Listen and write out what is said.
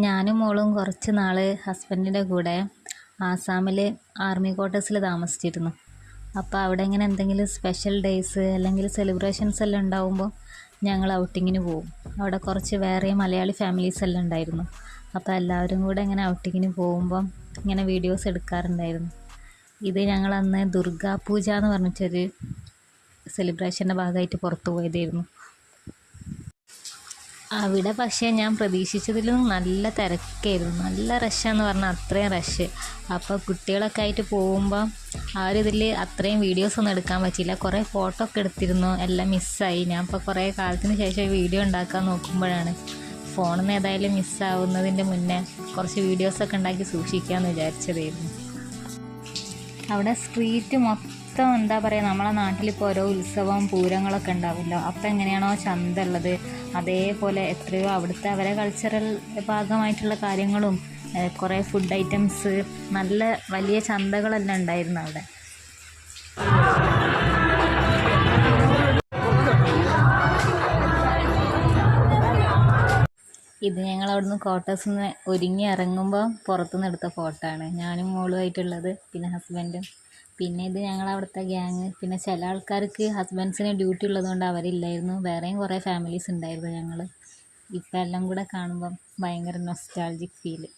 ഞാനും മോളും കുറച്ച് നാൾ ഹസ്ബൻഡിൻ്റെ കൂടെ ആസാമിൽ ആർമി ക്വാർട്ടേഴ്സിൽ താമസിച്ചിരുന്നു. അപ്പോൾ അവിടെ ഇങ്ങനെ എന്തെങ്കിലും സ്പെഷ്യൽ ഡേയ്സ് അല്ലെങ്കിൽ സെലിബ്രേഷൻസ് എല്ലാം ഉണ്ടാകുമ്പോൾ ഞങ്ങൾ ഔട്ടിങ്ങിന് പോകും. അവിടെ കുറച്ച് വേറെ മലയാളി ഫാമിലീസ് എല്ലാം ഉണ്ടായിരുന്നു. അപ്പോൾ എല്ലാവരും കൂടെ ഇങ്ങനെ ഔട്ടിങ്ങിന് പോകുമ്പം ഇങ്ങനെ വീഡിയോസ് എടുക്കാറുണ്ടായിരുന്നു. ഇത് ഞങ്ങളന്ന് ദുർഗാ പൂജ എന്ന് പറഞ്ഞിട്ടൊരു സെലിബ്രേഷൻ്റെ ഭാഗമായിട്ട് പുറത്തു പോയതായിരുന്നു. അവിടെ പക്ഷേ ഞാൻ പ്രതീക്ഷിച്ചതിലും നല്ല തിരക്കായിരുന്നു. നല്ല റഷാന്ന് പറഞ്ഞാൽ അത്രയും റഷ്. അപ്പോൾ കുട്ടികളൊക്കെ ആയിട്ട് പോകുമ്പോൾ ആ ഒരു ഇതിൽ അത്രയും വീഡിയോസൊന്നും എടുക്കാൻ പറ്റിയില്ല. കുറേ ഫോട്ടോ ഒക്കെ എടുത്തിരുന്നു, എല്ലാം മിസ്സായി. ഞാൻ ഇപ്പോൾ കുറേ കാലത്തിന് ശേഷം വീഡിയോ ഉണ്ടാക്കാൻ നോക്കുമ്പോഴാണ് ഫോണിൽ നിന്ന് ഏതായാലും മിസ്സാവുന്നതിൻ്റെ മുന്നേ കുറച്ച് വീഡിയോസൊക്കെ ഉണ്ടാക്കി സൂക്ഷിക്കാമെന്ന് വിചാരിച്ചതായിരുന്നു. അവിടെ സ്ട്രീറ്റ് മൊത്തം എന്താ പറയുക, നമ്മളെ നാട്ടിലിപ്പോൾ ഓരോ ഉത്സവം പൂരങ്ങളൊക്കെ ഉണ്ടാവുമല്ലോ, അപ്പോൾ എങ്ങനെയാണോ ചന്ത ഉള്ളത് അതേപോലെ എത്രയോ അവിടുത്തെ അവരെ കൾച്ചറൽ ഭാഗമായിട്ടുള്ള കാര്യങ്ങളും കുറേ ഫുഡ് ഐറ്റംസ്, നല്ല വലിയ ചന്തകളെല്ലാം ഉണ്ടായിരുന്നു അവിടെ. ഇത് ഞങ്ങൾ അവിടുന്ന് ക്വാർട്ടേഴ്സിൽ നിന്ന് ഒരുങ്ങി ഇറങ്ങുമ്പോൾ പുറത്തുനിന്ന് എടുത്ത ഫോട്ടോ ആണ്, ഞാനും മോളുമായിട്ടുള്ളത്, പിന്നെ ഹസ്ബൻഡും. പിന്നെ ഇത് ഞങ്ങൾ അവിടുത്തെ ഗ്യാങ്. പിന്നെ ചില ആൾക്കാർക്ക് ഹസ്ബൻഡ്സിന് ഡ്യൂട്ടി ഉള്ളതുകൊണ്ട് അവരില്ലായിരുന്നു. വേറെയും കുറേ ഫാമിലീസ് ഉണ്ടായിരുന്നു ഞങ്ങൾ. ഇപ്പം എല്ലാം കൂടെ കാണുമ്പം ഭയങ്കര നൊസ്റ്റാൾജിക് ഫീല്.